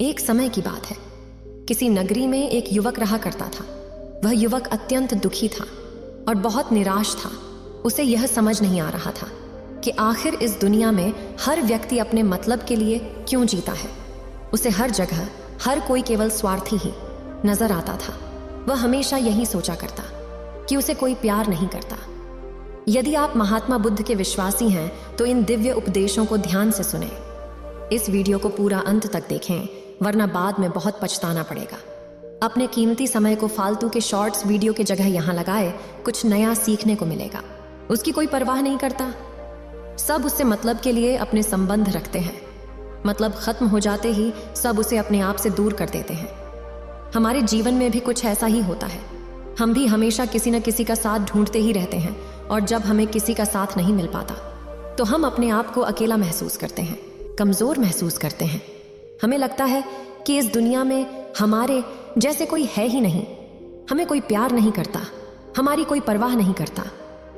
एक समय की बात है। किसी नगरी में एक युवक रहा करता था। वह युवक अत्यंत दुखी था और बहुत निराश था। उसे यह समझ नहीं आ रहा था कि आखिर इस दुनिया में हर व्यक्ति अपने मतलब के लिए क्यों जीता है। उसे हर जगह हर कोई केवल स्वार्थी ही नजर आता था। वह हमेशा यही सोचा करता कि उसे कोई प्यार नहीं करता। यदि आप महात्मा बुद्ध के विश्वासी हैं तो इन दिव्य उपदेशों को ध्यान से सुने। इस वीडियो को पूरा अंत तक देखें, वरना बाद में बहुत पछताना पड़ेगा। अपने कीमती समय को फालतू के शॉर्ट्स वीडियो की जगह यहाँ लगाए, कुछ नया सीखने को मिलेगा। उसकी कोई परवाह नहीं करता। सब उससे मतलब के लिए अपने संबंध रखते हैं। मतलब खत्म हो जाते ही सब उसे अपने आप से दूर कर देते हैं। हमारे जीवन में भी कुछ ऐसा ही होता है। हम भी हमेशा किसी न किसी का साथ ढूंढते ही रहते हैं, और जब हमें किसी का साथ नहीं मिल पाता तो हम अपने आप को अकेला महसूस करते हैं, कमजोर महसूस करते हैं। हमें लगता है कि इस दुनिया में हमारे जैसे कोई है ही नहीं। हमें कोई प्यार नहीं करता, हमारी कोई परवाह नहीं करता।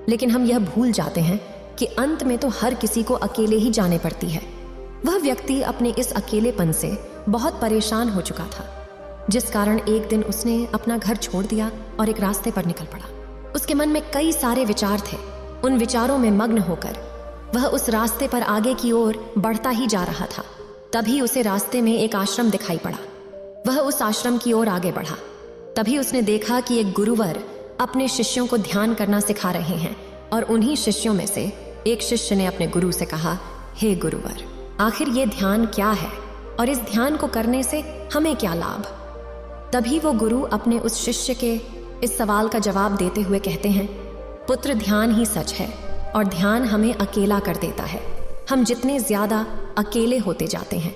लेकिन हम यह भूल जाते हैं कि अंत में तो हर किसी को अकेले ही जाने पड़ती है। वह व्यक्ति अपने इस अकेलेपन से बहुत परेशान हो चुका था, जिस कारण एक दिन उसने अपना घर छोड़ दिया और एक रास्ते पर निकल पड़ा। उसके मन में कई सारे विचार थे। उन विचारों में मग्न होकर वह उस रास्ते पर आगे की ओर बढ़ता ही जा रहा था। तभी उसे रास्ते में एक आश्रम दिखाई पड़ा। वह उस आश्रम की ओर आगे बढ़ा। तभी उसने देखा कि एक गुरुवर अपने शिष्यों को ध्यान करना सिखा रहे हैं, और उन्हीं शिष्यों में से एक शिष्य ने अपने गुरु से कहा, हे गुरुवर, आखिर ये ध्यान क्या है और इस ध्यान को करने से हमें क्या लाभ? तभी वो गुरु अपने उस शिष्य के इस सवाल का जवाब देते हुए कहते हैं, पुत्र, ध्यान ही सच है और ध्यान हमें अकेला कर देता है। हम जितने ज्यादा अकेले होते जाते हैं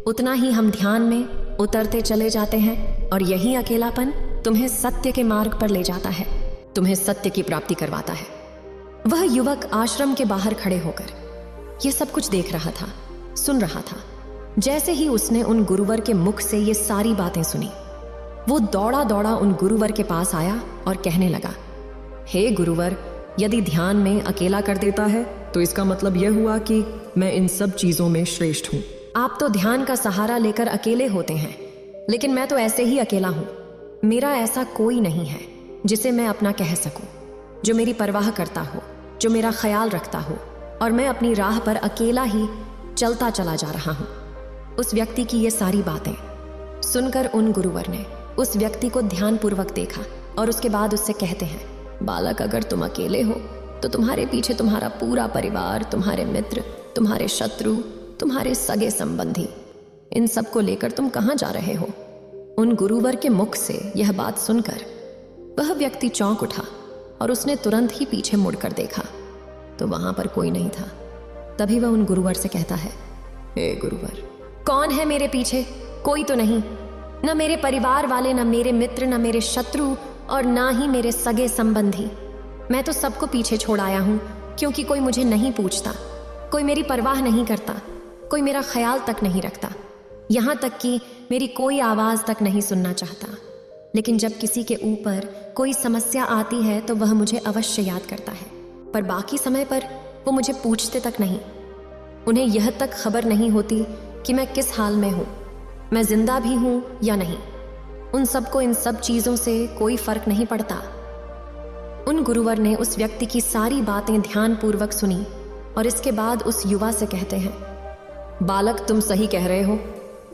उतना ही हम ध्यान में उतरते चले जाते हैं, और यही अकेलापन तुम्हें सत्य के मार्ग पर ले जाता है, तुम्हें सत्य की प्राप्ति करवाता है। वह युवक आश्रम के बाहर खड़े होकर यह सब कुछ देख रहा था, सुन रहा था। जैसे ही उसने उन गुरुवर के मुख से ये सारी बातें सुनी, वो दौड़ा दौड़ा उन गुरुवर के पास आया और कहने लगा, हे गुरुवर, यदि ध्यान में अकेला कर देता है तो इसका मतलब यह हुआ कि मैं इन सब चीजों में श्रेष्ठ हूं। आप तो ध्यान का सहारा लेकर अकेले होते हैं, लेकिन मैं तो ऐसे ही अकेला हूं। मेरा ऐसा कोई नहीं है जिसे मैं अपना कह सकूं, जो मेरी परवाह करता हो, जो मेरा ख्याल रखता हो, और मैं अपनी राह पर अकेला ही चलता चला जा रहा हूं। उस व्यक्ति की ये सारी बातें सुनकर उन गुरुवर ने उस व्यक्ति को ध्यानपूर्वक देखा और उसके बाद उससे कहते हैं, बालक, अगर तुम अकेले हो तो तुम्हारे पीछे तुम्हारा पूरा परिवार, तुम्हारे मित्र, तुम्हारे शत्रु, तुम्हारे सगे संबंधी, इन सब को लेकर तुम कहाँ जा रहे हो? उन गुरुवर के मुख से यह बात सुनकर वह व्यक्ति चौंक उठा और उसने तुरंत ही पीछे मुड़कर देखा तो वहां पर कोई नहीं था। तभी वह उन गुरुवर से कहता है, हे गुरुवर, कौन है मेरे पीछे? कोई तो नहीं। न मेरे परिवार वाले, न मेरे मित्र, न मेरे शत्रु, और ना ही मेरे सगे संबंधी। मैं तो सबको पीछे छोड़ आया हूं, क्योंकि कोई मुझे नहीं पूछता, कोई मेरी परवाह नहीं करता, कोई मेरा ख्याल तक नहीं रखता, यहां तक कि मेरी कोई आवाज तक नहीं सुनना चाहता। लेकिन जब किसी के ऊपर कोई समस्या आती है तो वह मुझे अवश्य याद करता है, पर बाकी समय पर वो मुझे पूछते तक नहीं। उन्हें यह तक खबर नहीं होती कि मैं किस हाल में हूं, मैं जिंदा भी हूं या नहीं। उन सबको इन सब चीजों से कोई फर्क नहीं पड़ता। उन गुरुवर ने उस व्यक्ति की सारी बातें ध्यानपूर्वक सुनी और इसके बाद उस युवा से कहते हैं, बालक, तुम सही कह रहे हो,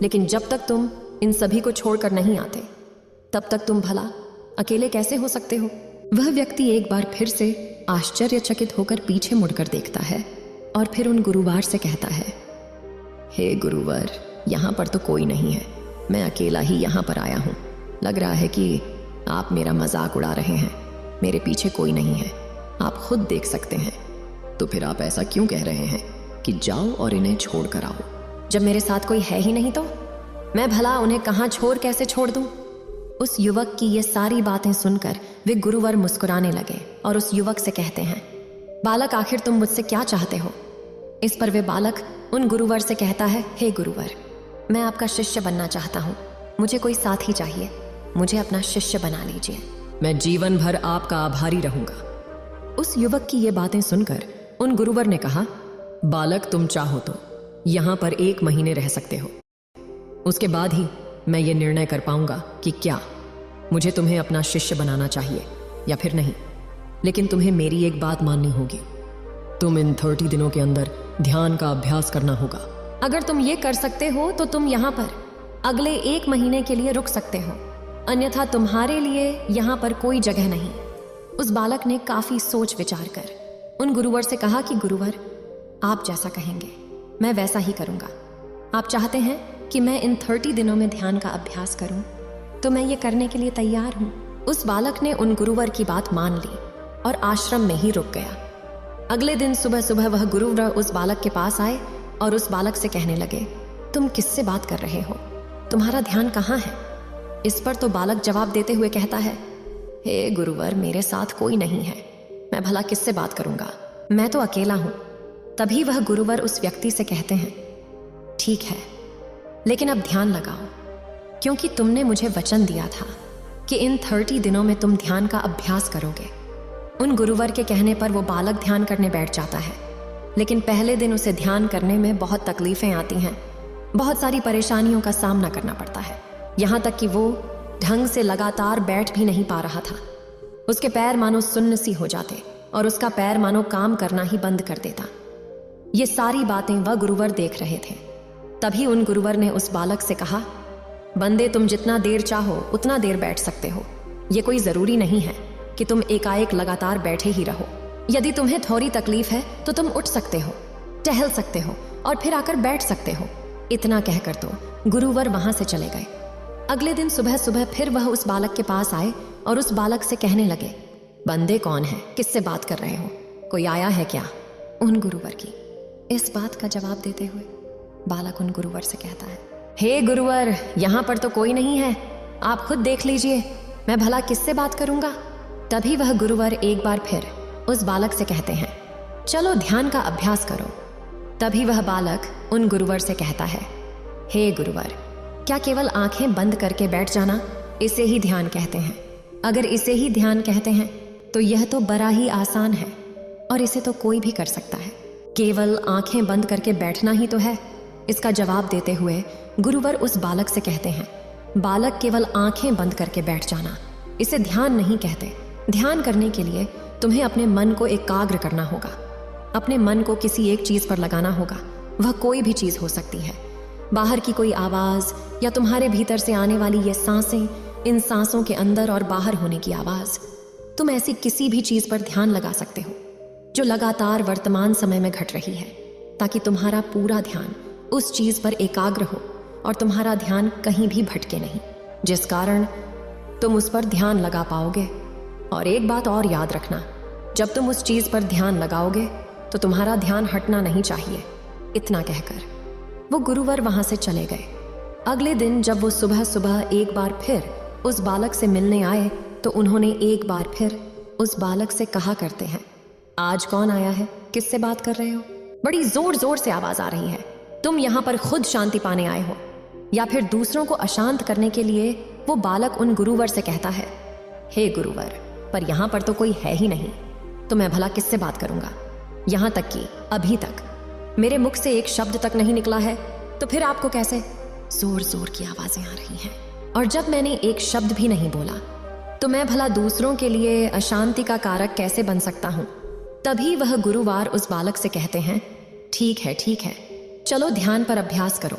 लेकिन जब तक तुम इन सभी को छोड़कर नहीं आते तब तक तुम भला अकेले कैसे हो सकते हो? वह व्यक्ति एक बार फिर से आश्चर्यचकित होकर पीछे मुड़कर देखता है और फिर उन गुरुवार से कहता है, हे गुरुवर, यहाँ पर तो कोई नहीं है, मैं अकेला ही यहाँ पर आया हूँ। लग रहा है कि आप मेरा मजाक उड़ा रहे हैं। मेरे पीछे कोई नहीं है, आप खुद देख सकते हैं। तो फिर आप ऐसा क्यों कह रहे हैं कि जाओ और इन्हें छोड़ कर आओ? जब मेरे साथ कोई है ही नहीं तो मैं भला उन्हें कहाँ छोड़ कैसे छोड़ दूं? उस युवक की ये सारी बातें सुनकर वे गुरुवर मुस्कुराने लगे और उस युवक से कहते हैं, बालक, आखिर तुम मुझसे क्या चाहते हो? इस पर वे बालक उन गुरुवर से कहता है, हे गुरुवर, मैं आपका शिष्य बनना चाहता हूँ। मुझे कोई साथी चाहिए, मुझे अपना शिष्य बना लीजिए। मैं जीवन भर आपका आभारी रहूंगा। उस युवक की ये बातें सुनकर उन गुरुवर ने कहा, बालक, तुम चाहो तो यहाँ पर 1 महीने रह सकते हो। उसके बाद ही मैं ये निर्णय कर पाऊंगा कि क्या मुझे तुम्हें अपना शिष्य बनाना चाहिए या फिर नहीं। लेकिन तुम्हें मेरी एक बात माननी होगी, तुम इन 30 दिनों के अंदर ध्यान का अभ्यास करना होगा। अगर तुम ये कर सकते हो तो तुम यहाँ पर अगले 1 महीने के लिए रुक सकते हो, अन्यथा तुम्हारे लिए यहाँ पर कोई जगह नहीं। उस बालक ने काफी सोच विचार कर उन गुरुवर से कहा कि गुरुवर, आप जैसा कहेंगे मैं वैसा ही करूंगा। आप चाहते हैं कि मैं इन 30 दिनों में ध्यान का अभ्यास करूं, तो मैं ये करने के लिए तैयार हूं। उस बालक ने उन गुरुवर की बात मान ली और आश्रम में ही रुक गया। अगले दिन सुबह सुबह वह गुरुवर उस बालक के पास आए और उस बालक से कहने लगे, तुम किससे बात कर रहे हो? तुम्हारा ध्यान कहाँ है? इस पर तो बालक जवाब देते हुए कहता है, हे गुरुवर, मेरे साथ कोई नहीं है, मैं भला किससे बात करूंगा, मैं तो अकेला हूं। तभी वह गुरुवर उस व्यक्ति से कहते हैं, ठीक है, लेकिन अब ध्यान लगाओ, क्योंकि तुमने मुझे वचन दिया था कि इन 30 दिनों में तुम ध्यान का अभ्यास करोगे। उन गुरुवर के कहने पर वो बालक ध्यान करने बैठ जाता है, लेकिन पहले दिन उसे ध्यान करने में बहुत तकलीफें आती हैं, बहुत सारी परेशानियों का सामना करना पड़ता है, यहाँ तक कि वो ढंग से लगातार बैठ भी नहीं पा रहा था। उसके पैर मानो सुन्न सी हो जाते और उसका पैर मानो काम करना ही बंद कर देता। ये सारी बातें वह गुरुवर देख रहे थे। तभी उन गुरुवर ने उस बालक से कहा, बंदे, तुम जितना देर चाहो उतना देर बैठ सकते हो, ये कोई जरूरी नहीं है कि तुम एकाएक लगातार बैठे ही रहो। यदि तुम्हें थोड़ी तकलीफ है तो तुम उठ सकते हो, टहल सकते हो और फिर आकर बैठ सकते हो। इतना कहकर तो गुरुवर वहां से चले गए। अगले दिन सुबह सुबह फिर वह उस बालक के पास आए और उस बालक से कहने लगे, बंदे कौन है, किससे बात कर रहे हो, कोई आया है क्या? उन गुरुवर की इस बात का जवाब देते हुए बालक उन गुरुवर से कहता है, हे गुरुवर, यहाँ पर तो कोई नहीं है, आप खुद देख लीजिए, मैं भला किससे बात करूंगा? तभी वह गुरुवर एक बार फिर उस बालक से कहते हैं, चलो ध्यान का अभ्यास करो। तभी वह बालक उन गुरुवर से कहता है, हे गुरुवर, क्या केवल आंखें बंद करके बैठ जाना, इसे ही ध्यान कहते हैं? अगर इसे ही ध्यान कहते हैं तो यह तो बड़ा ही आसान है और इसे तो कोई भी कर सकता है। केवल आंखें बंद करके बैठना ही तो है। इसका जवाब देते हुए गुरुवर उस बालक से कहते हैं, बालक, केवल आंखें बंद करके बैठ जाना, इसे ध्यान नहीं कहते। ध्यान करने के लिए तुम्हें अपने मन को एकाग्र करना होगा, अपने मन को किसी एक चीज पर लगाना होगा। वह कोई भी चीज हो सकती है, बाहर की कोई आवाज या तुम्हारे भीतर से आने वाली ये सांसें, इन सांसों के अंदर और बाहर होने की आवाज। तुम ऐसी किसी भी चीज पर ध्यान लगा सकते हो जो लगातार वर्तमान समय में घट रही है, ताकि तुम्हारा पूरा ध्यान उस चीज पर एकाग्र हो और तुम्हारा ध्यान कहीं भी भटके नहीं, जिस कारण तुम उस पर ध्यान लगा पाओगे। और एक बात और याद रखना, जब तुम उस चीज पर ध्यान लगाओगे तो तुम्हारा ध्यान हटना नहीं चाहिए। इतना कहकर वो गुरुवर वहां से चले गए। अगले दिन जब वो सुबह सुबह एक बार फिर उस बालक से मिलने आए तो उन्होंने एक बार फिर उस बालक से कहा करते हैं, आज कौन आया है, किससे बात कर रहे हो? बड़ी जोर जोर से आवाज आ रही है। तुम यहाँ पर खुद शांति पाने आए हो या फिर दूसरों को अशांत करने के लिए? वो बालक उन गुरुवर से कहता है, हे गुरुवर, पर यहाँ पर तो कोई है ही नहीं, तो मैं भला किससे बात करूंगा? यहाँ तक कि अभी तक मेरे मुख से एक शब्द तक नहीं निकला है, तो फिर आपको कैसे? जोर जोर की आवाजें आ रही हैं, और जब मैंने एक शब्द भी नहीं बोला तो मैं भला दूसरों के लिए अशांति का कारक कैसे बन सकता हूं? तभी वह गुरुवार उस बालक से कहते हैं, ठीक है, चलो ध्यान पर अभ्यास करो।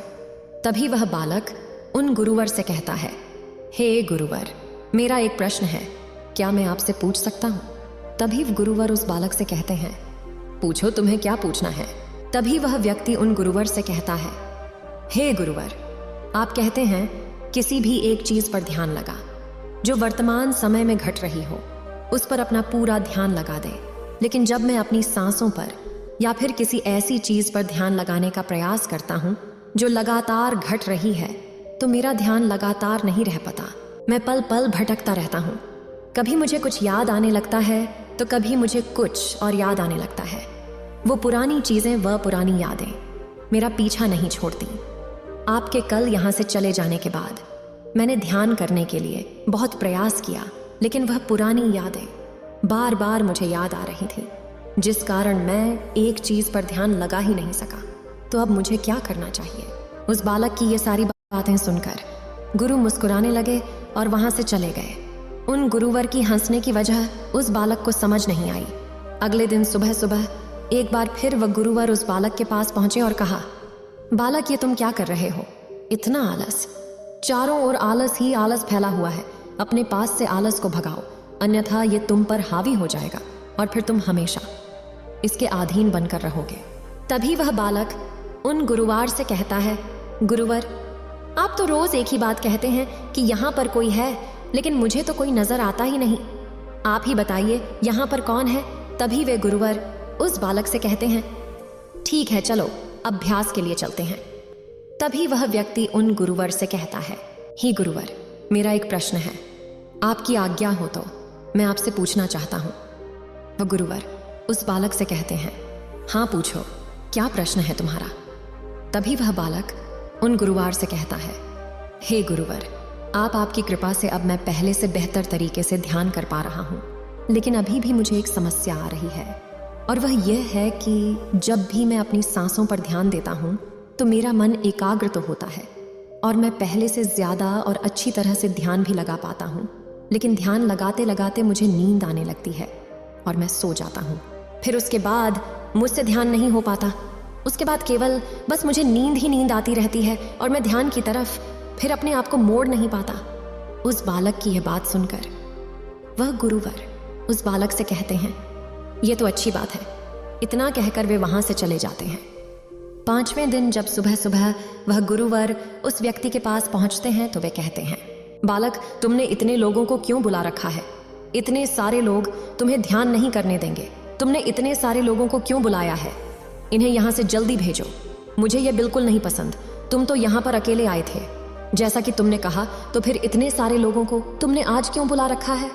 तभी वह बालक उन गुरुवर से कहता है, हे गुरुवर, मेरा एक प्रश्न है, क्या मैं आपसे पूछ सकता हूं? तभी गुरुवर उस बालक से कहते हैं, पूछो, तुम्हें क्या पूछना है? तभी वह व्यक्ति उन गुरुवर से कहता है, हे गुरुवर, आप कहते हैं किसी भी एक चीज पर ध्यान लगा जो वर्तमान समय में घट रही हो, उस पर अपना पूरा ध्यान लगा दे। लेकिन जब मैं अपनी सांसों पर या फिर किसी ऐसी चीज पर ध्यान लगाने का प्रयास करता हूं जो लगातार घट रही है, तो मेरा ध्यान लगातार नहीं रह पाता। मैं पल पल भटकता रहता हूं। कभी मुझे कुछ याद आने लगता है तो कभी मुझे कुछ और याद आने लगता है। वो पुरानी चीजें, वह पुरानी यादें मेरा पीछा नहीं छोड़ती। आपके कल यहाँ से चले जाने के बाद मैंने ध्यान करने के लिए बहुत प्रयास किया, लेकिन वह पुरानी यादें बार बार मुझे याद आ रही थी, जिस कारण मैं एक चीज पर ध्यान लगा ही नहीं सका। तो अब मुझे क्या करना चाहिए? उस बालक की ये सारी बातें सुनकर गुरु मुस्कुराने लगे और वहां से चले गए। उन गुरुवर की हंसने की वजह उस बालक को समझ नहीं आई। अगले दिन सुबह सुबह एक बार फिर वह गुरुवर उस बालक के पास पहुंचे और कहा, बालक ये तुम क्या कर रहे हो? इतना आलस, चारों ओर आलस ही आलस फैला हुआ है। अपने पास से आलस को भगाओ, अन्यथा ये तुम पर हावी हो जाएगा और फिर तुम हमेशा इसके अधीन बनकर रहोगे। तभी वह बालक उन गुरुवार से कहता है, गुरुवर आप तो रोज एक ही बात कहते हैं कि यहाँ पर कोई है, लेकिन मुझे तो कोई नजर आता ही नहीं। आप ही बताइए यहाँ पर कौन है? तभी वे गुरुवर उस बालक से कहते हैं, ठीक है चलो अभ्यास के लिए चलते हैं। तभी वह व्यक्ति उन गुरुवर से कहता है, ही गुरुवर मेरा एक प्रश्न है, आपकी आज्ञा हो तो मैं आपसे पूछना चाहता हूँ। वह गुरुवर उस बालक से कहते हैं, हाँ पूछो, क्या प्रश्न है तुम्हारा? तभी वह बालक उन गुरुवार से कहता है, हे गुरुवर आपकी कृपा से अब मैं पहले से बेहतर तरीके से ध्यान कर पा रहा हूँ, लेकिन अभी भी मुझे एक समस्या आ रही है, और वह यह है कि जब भी मैं अपनी सांसों पर ध्यान देता हूँ तो मेरा मन एकाग्र तो होता है और मैं पहले से ज़्यादा और अच्छी तरह से ध्यान भी लगा पाता हूँ, लेकिन ध्यान लगाते लगाते मुझे नींद आने लगती है और मैं सो जाता हूँ। फिर उसके बाद मुझसे ध्यान नहीं हो पाता, उसके बाद केवल बस मुझे नींद ही नींद आती रहती है और मैं ध्यान की तरफ फिर अपने आप को मोड़ नहीं पाता। उस बालक की यह बात सुनकर वह गुरुवर उस बालक से कहते हैं, ये तो अच्छी बात है। इतना कहकर वे वहां से चले जाते हैं। 5वें दिन जब सुबह सुबह वह गुरुवर उस व्यक्ति के पास पहुंचते हैं तो वे कहते हैं, बालक तुमने इतने लोगों को क्यों बुला रखा है? इतने सारे लोग तुम्हें ध्यान नहीं करने देंगे। तुमने इतने सारे लोगों को क्यों बुलाया है? इन्हें यहाँ से जल्दी भेजो। मुझे यह बिल्कुल नहीं पसंद। तुम तो यहाँ पर अकेले आए थे जैसा कि तुमने कहा, तो फिर इतने सारे लोगों को तुमने आज क्यों बुला रखा है?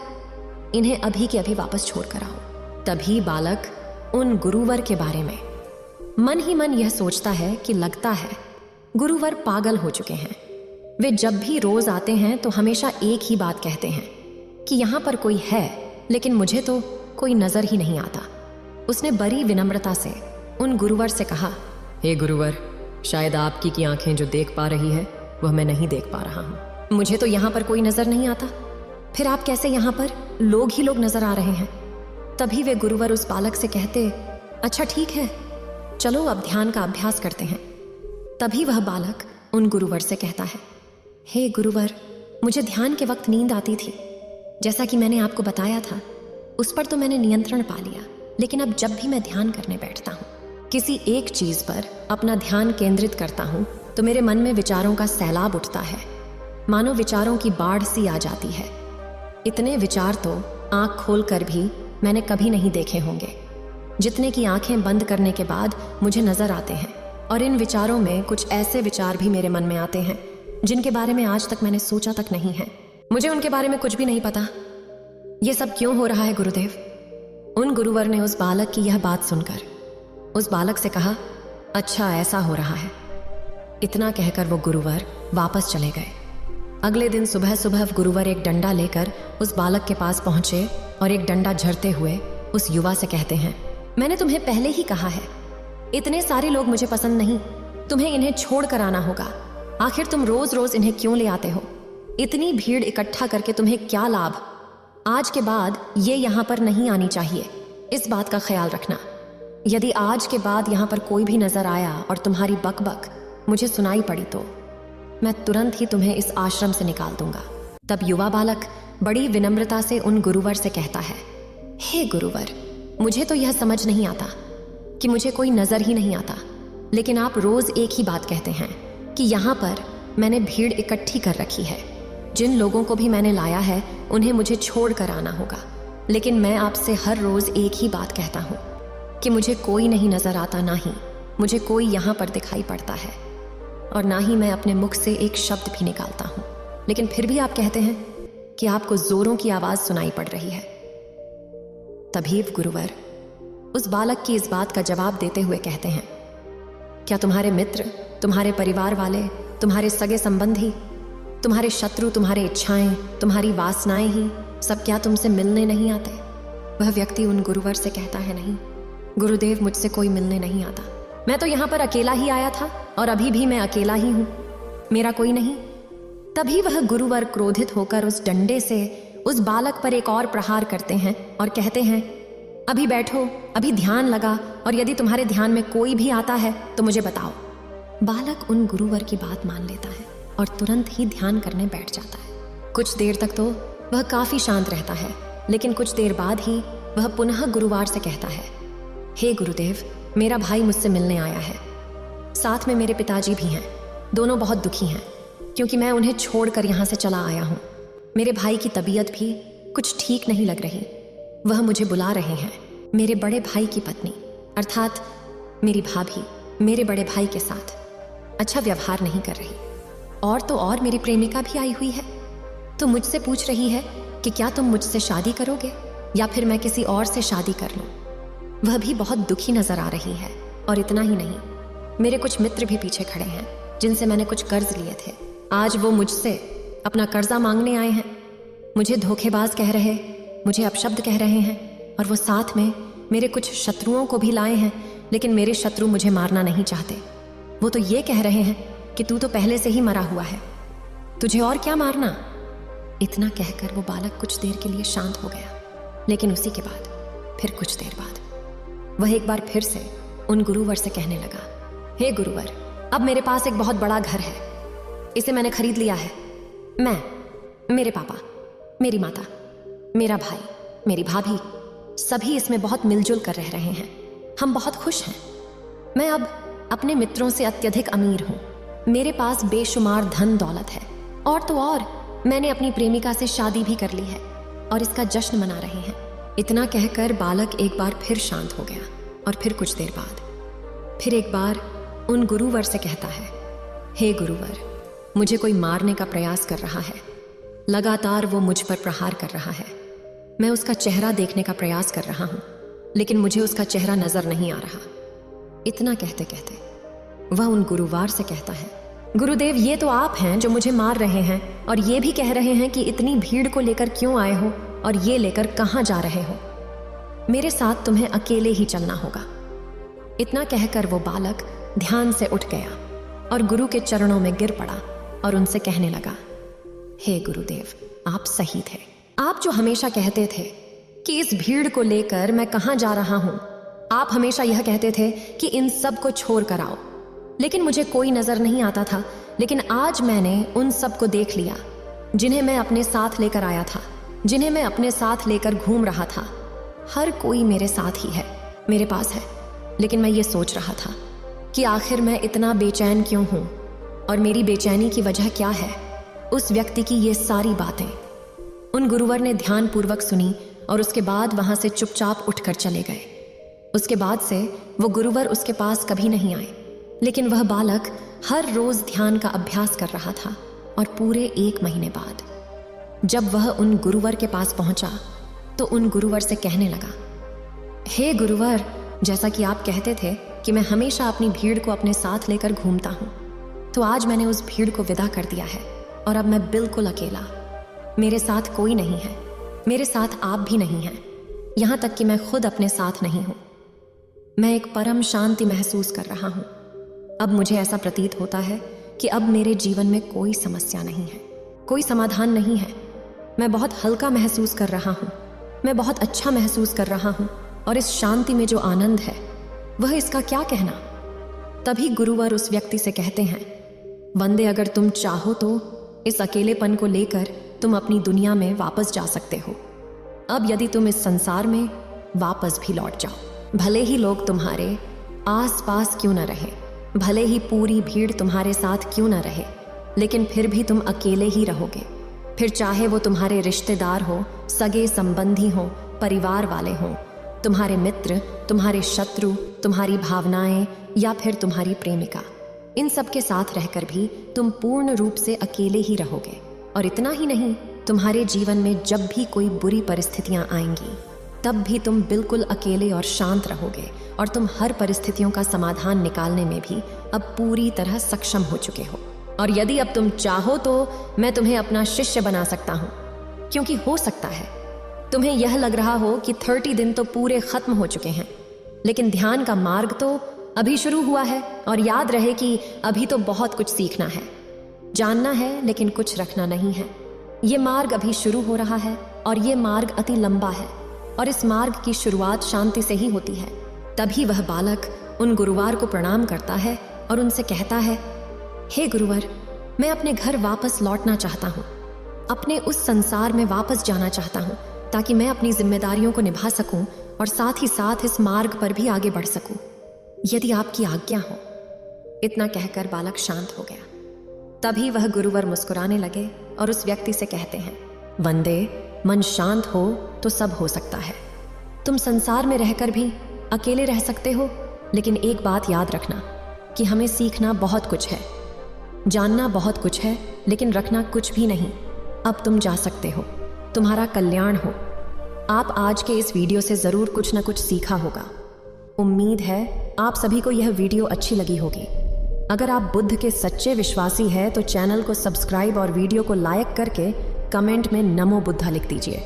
इन्हें अभी के अभी वापस छोड़ कर आओ। तभी बालक उन गुरुवर के बारे में मन ही मन यह सोचता है कि लगता है गुरुवर पागल हो चुके हैं। वे जब भी रोज आते हैं तो हमेशा एक ही बात कहते हैं कि यहाँ पर कोई है, लेकिन मुझे तो कोई नजर ही नहीं आता। उसने बड़ी विनम्रता से उन गुरुवर से कहा, हे गुरुवर शायद आपकी की आंखें जो देख पा रही है वह मैं नहीं देख पा रहा हूँ। मुझे तो यहाँ पर कोई नजर नहीं आता, फिर आप कैसे यहाँ पर लोग ही लोग नजर आ रहे हैं? तभी वे गुरुवर उस बालक से कहते, अच्छा ठीक है चलो अब ध्यान का अभ्यास करते हैं। तभी वह बालक उन गुरुवर से कहता है, हे गुरुवर मुझे ध्यान के वक्त नींद आती थी, जैसा कि मैंने आपको बताया था उस पर तो मैंने नियंत्रण पा लिया, लेकिन अब जब भी मैं ध्यान करने बैठता हूँ, किसी एक चीज पर अपना ध्यान केंद्रित करता हूँ तो मेरे मन में विचारों का सैलाब उठता है, मानो विचारों की बाढ़ सी आ जाती है। इतने विचार तो आंख खोल कर भी मैंने कभी नहीं देखे होंगे, जितने की आंखें बंद करने के बाद मुझे नजर आते हैं। और इन विचारों में कुछ ऐसे विचार भी मेरे मन में आते हैं जिनके बारे में आज तक मैंने सोचा तक नहीं है। मुझे उनके बारे में कुछ भी नहीं पता। ये सब क्यों हो रहा है गुरुदेव? उन गुरुवर ने उस बालक की यह बात सुनकर उस बालक से कहा, अच्छा ऐसा हो रहा है। इतना कहकर वो गुरुवर वापस चले गए। अगले दिन सुबह सुबह गुरुवर एक डंडा लेकर उस बालक के पास पहुंचे और एक डंडा झड़ते हुए उस युवा से कहते हैं, मैंने तुम्हें पहले ही कहा है इतने सारे लोग मुझे पसंद नहीं, तुम्हें इन्हें छोड़ कर आना होगा। आखिर तुम रोज रोज इन्हें क्यों ले आते हो? इतनी भीड़ इकट्ठा करके तुम्हें क्या लाभ? आज के बाद ये यहाँ पर नहीं आनी चाहिए, इस बात का ख्याल रखना। यदि आज के बाद यहाँ पर कोई भी नजर आया और तुम्हारी बकबक मुझे सुनाई पड़ी तो मैं तुरंत ही तुम्हें इस आश्रम से निकाल दूंगा। तब युवा बालक बड़ी विनम्रता से उन गुरुवर से कहता है, हे गुरुवर मुझे तो यह समझ नहीं आता कि मुझे कोई नजर ही नहीं आता, लेकिन आप रोज एक ही बात कहते हैं कि यहाँ पर मैंने भीड़ इकट्ठी कर रखी है, जिन लोगों को भी मैंने लाया है उन्हें मुझे छोड़ कर आना होगा। लेकिन मैं आपसे हर रोज एक ही बात कहता हूँ कि मुझे कोई नहीं नजर आता, ना ही मुझे कोई यहाँ पर दिखाई पड़ता है और ना ही मैं अपने मुख से एक शब्द भी निकालता हूँ, लेकिन फिर भी आप कहते हैं कि आपको जोरों की आवाज सुनाई पड़ रही है। तभी गुरुवर उस बालक की इस बात का जवाब देते हुए कहते हैं, क्या तुम्हारे मित्र, तुम्हारे परिवार वाले, तुम्हारे सगे संबंधी, तुम्हारे शत्रु, तुम्हारे इच्छाएं, तुम्हारी वासनाएं ही सब क्या तुमसे मिलने नहीं आते? वह व्यक्ति उन गुरुवर से कहता है, नहीं गुरुदेव मुझसे कोई मिलने नहीं आता, मैं तो यहाँ पर अकेला ही आया था और अभी भी मैं अकेला ही हूँ। मेरा कोई नहीं? तभी वह गुरुवर क्रोधित होकर उस डंडे से उस बालक पर एक और प्रहार करते हैं और कहते हैं, अभी बैठो, अभी ध्यान लगा, और यदि तुम्हारे ध्यान में कोई भी आता है तो मुझे बताओ। बालक उन गुरुवर की बात मान लेता है और तुरंत ही ध्यान करने बैठ जाता है। कुछ देर तक तो वह काफी शांत रहता है, लेकिन कुछ देर बाद ही वह पुनः गुरुवार से कहता है, हे गुरुदेव, मेरा भाई मुझसे मिलने आया है। साथ में मेरे पिताजी भी हैं। दोनों बहुत दुखी हैं क्योंकि मैं उन्हें छोड़कर यहाँ से चला आया हूँ। मेरे भाई की तबीयत भी कुछ ठीक नहीं लग रही। वह मुझे बुला रहे हैं। मेरे बड़े भाई की पत्नी अर्थात मेरी भाभी मेरे बड़े भाई के साथ अच्छा व्यवहार नहीं कर रही, और तो और मेरी प्रेमिका भी आई हुई है। तो मुझसे पूछ रही है कि क्या तुम मुझसे शादी करोगे या फिर मैं किसी और से शादी कर लूं। वह भी बहुत दुखी नजर आ रही है। और इतना ही नहीं, मेरे कुछ मित्र भी पीछे खड़े हैं जिनसे मैंने कुछ कर्ज लिए थे। आज वो मुझसे अपना कर्जा मांगने आए हैं। मुझे धोखेबाज कह रहे, मुझे अपशब्द कह रहे हैं, और वो साथ में मेरे कुछ शत्रुओं को भी लाए हैं। लेकिन मेरे शत्रु मुझे मारना नहीं चाहते। वो तो ये कह रहे हैं कि तू तो पहले से ही मरा हुआ है, तुझे और क्या मारना। इतना कहकर वो बालक कुछ देर के लिए शांत हो गया, लेकिन उसी के बाद फिर कुछ देर बाद वह एक बार फिर से उन गुरुवर से कहने लगा, हे गुरुवर, अब मेरे पास एक बहुत बड़ा घर है। इसे मैंने खरीद लिया है। मैं, मेरे पापा, मेरी माता, मेरा भाई, मेरी भाभी, सभी इसमें बहुत मिलजुल कर रह रहे हैं। हम बहुत खुश हैं। मैं अब अपने मित्रों से अत्यधिक अमीर हूँ। मेरे पास बेशुमार धन दौलत है, और तो और मैंने अपनी प्रेमिका से शादी भी कर ली है और इसका जश्न मना रहे हैं। इतना कहकर बालक एक बार फिर शांत हो गया, और फिर कुछ देर बाद फिर एक बार उन गुरुवर से कहता है, हे गुरुवर, मुझे कोई मारने का प्रयास कर रहा है। लगातार वो मुझ पर प्रहार कर रहा है। मैं उसका चेहरा देखने का प्रयास कर रहा हूं, लेकिन मुझे उसका चेहरा नजर नहीं आ रहा। इतना कहते कहते वह उन गुरुवार से कहता है, गुरुदेव, ये तो आप हैं जो मुझे मार रहे हैं, और ये भी कह रहे हैं कि इतनी भीड़ को लेकर क्यों आए हो और ये लेकर कहां जा रहे हो। मेरे साथ तुम्हें अकेले ही चलना होगा। इतना कहकर वो बालक ध्यान से उठ गया और गुरु के चरणों में गिर पड़ा और उनसे कहने लगा, हे गुरुदेव, आप सही थे। आप जो हमेशा कहते थे कि इस भीड़ को लेकर मैं कहां जा रहा हूं, आप हमेशा यह कहते थे कि इन सब को छोड़ कर आओ, लेकिन मुझे कोई नजर नहीं आता था। लेकिन आज मैंने उन सब को देख लिया जिन्हें मैं अपने साथ लेकर आया था, जिन्हें मैं अपने साथ लेकर घूम रहा था। हर कोई मेरे साथ ही है, मेरे पास है। लेकिन मैं ये सोच रहा था कि आखिर मैं इतना बेचैन क्यों हूं, और मेरी बेचैनी की वजह क्या है। उस व्यक्ति की ये सारी बातें उन गुरुवर ने ध्यानपूर्वक सुनी और उसके बाद वहां से चुपचाप उठकर चले गए। उसके बाद से वो गुरुवर उसके पास कभी नहीं आए। लेकिन वह बालक हर रोज ध्यान का अभ्यास कर रहा था, और पूरे 1 महीने बाद जब वह उन गुरुवर के पास पहुंचा तो उन गुरुवर से कहने लगा, हे गुरुवर, जैसा कि आप कहते थे कि मैं हमेशा अपनी भीड़ को अपने साथ लेकर घूमता हूं, तो आज मैंने उस भीड़ को विदा कर दिया है और अब मैं बिल्कुल अकेला। मेरे साथ कोई नहीं है, मेरे साथ आप भी नहीं हैं, यहां तक कि मैं खुद अपने साथ नहीं हूं। मैं एक परम शांति महसूस कर रहा हूं। अब मुझे ऐसा प्रतीत होता है कि अब मेरे जीवन में कोई समस्या नहीं है, कोई समाधान नहीं है। मैं बहुत हल्का महसूस कर रहा हूं, मैं बहुत अच्छा महसूस कर रहा हूं, और इस शांति में जो आनंद है वह इसका क्या कहना। तभी गुरुवर उस व्यक्ति से कहते हैं, वंदे, अगर तुम चाहो तो इस अकेलेपन को लेकर तुम अपनी दुनिया में वापस जा सकते हो। अब यदि तुम इस संसार में वापस भी लौट जाओ, भले ही लोग तुम्हारे आस पास क्यों न रहे, भले ही पूरी भीड़ तुम्हारे साथ क्यों न रहे, लेकिन फिर भी तुम अकेले ही रहोगे। फिर चाहे वो तुम्हारे रिश्तेदार हो, सगे संबंधी हो, परिवार वाले हों, तुम्हारे मित्र, तुम्हारे शत्रु, तुम्हारी भावनाएं या फिर तुम्हारी प्रेमिका, इन सब के साथ रहकर भी तुम पूर्ण रूप से अकेले ही रहोगे। और इतना ही नहीं, तुम्हारे जीवन में जब भी कोई बुरी परिस्थितियां आएंगी तब भी तुम बिल्कुल अकेले और शांत रहोगे, और तुम हर परिस्थितियों का समाधान निकालने में भी अब पूरी तरह सक्षम हो चुके हो। और यदि अब तुम चाहो तो मैं तुम्हें अपना शिष्य बना सकता हूँ, क्योंकि हो सकता है तुम्हें यह लग रहा हो कि 30 दिन तो पूरे खत्म हो चुके हैं, लेकिन ध्यान का मार्ग तो अभी शुरू हुआ है, और याद रहे कि अभी तो बहुत कुछ सीखना है। जानना है लेकिन कुछ रखना नहीं है। ये मार्ग अभी शुरू हो रहा है और ये मार्ग अति लंबा है और इस मार्ग की शुरुआत शांति से ही होती है। तभी वह बालक उन गुरुवार को प्रणाम करता है और उनसे कहता है, हे गुरुवर, मैं अपने घर वापस लौटना चाहता हूँ, अपने उस संसार में वापस जाना चाहता हूँ ताकि मैं अपनी जिम्मेदारियों को निभा सकूं और साथ ही साथ इस मार्ग पर भी आगे बढ़ सकूं, यदि आपकी आज्ञा हो। इतना कहकर बालक शांत हो गया। तभी वह गुरुवर मुस्कुराने लगे और उस व्यक्ति से कहते हैं, वंदे, मन शांत हो तो सब हो सकता है। तुम संसार में रहकर भी अकेले रह सकते हो, लेकिन एक बात याद रखना कि हमें सीखना बहुत कुछ है, जानना बहुत कुछ है, लेकिन रखना कुछ भी नहीं। अब तुम जा सकते हो, तुम्हारा कल्याण हो। आप आज के इस वीडियो से ज़रूर कुछ न कुछ सीखा होगा। उम्मीद है आप सभी को यह वीडियो अच्छी लगी होगी। अगर आप बुद्ध के सच्चे विश्वासी हैं तो चैनल को सब्सक्राइब और वीडियो को लाइक करके कमेंट में नमो बुद्धा लिख दीजिए।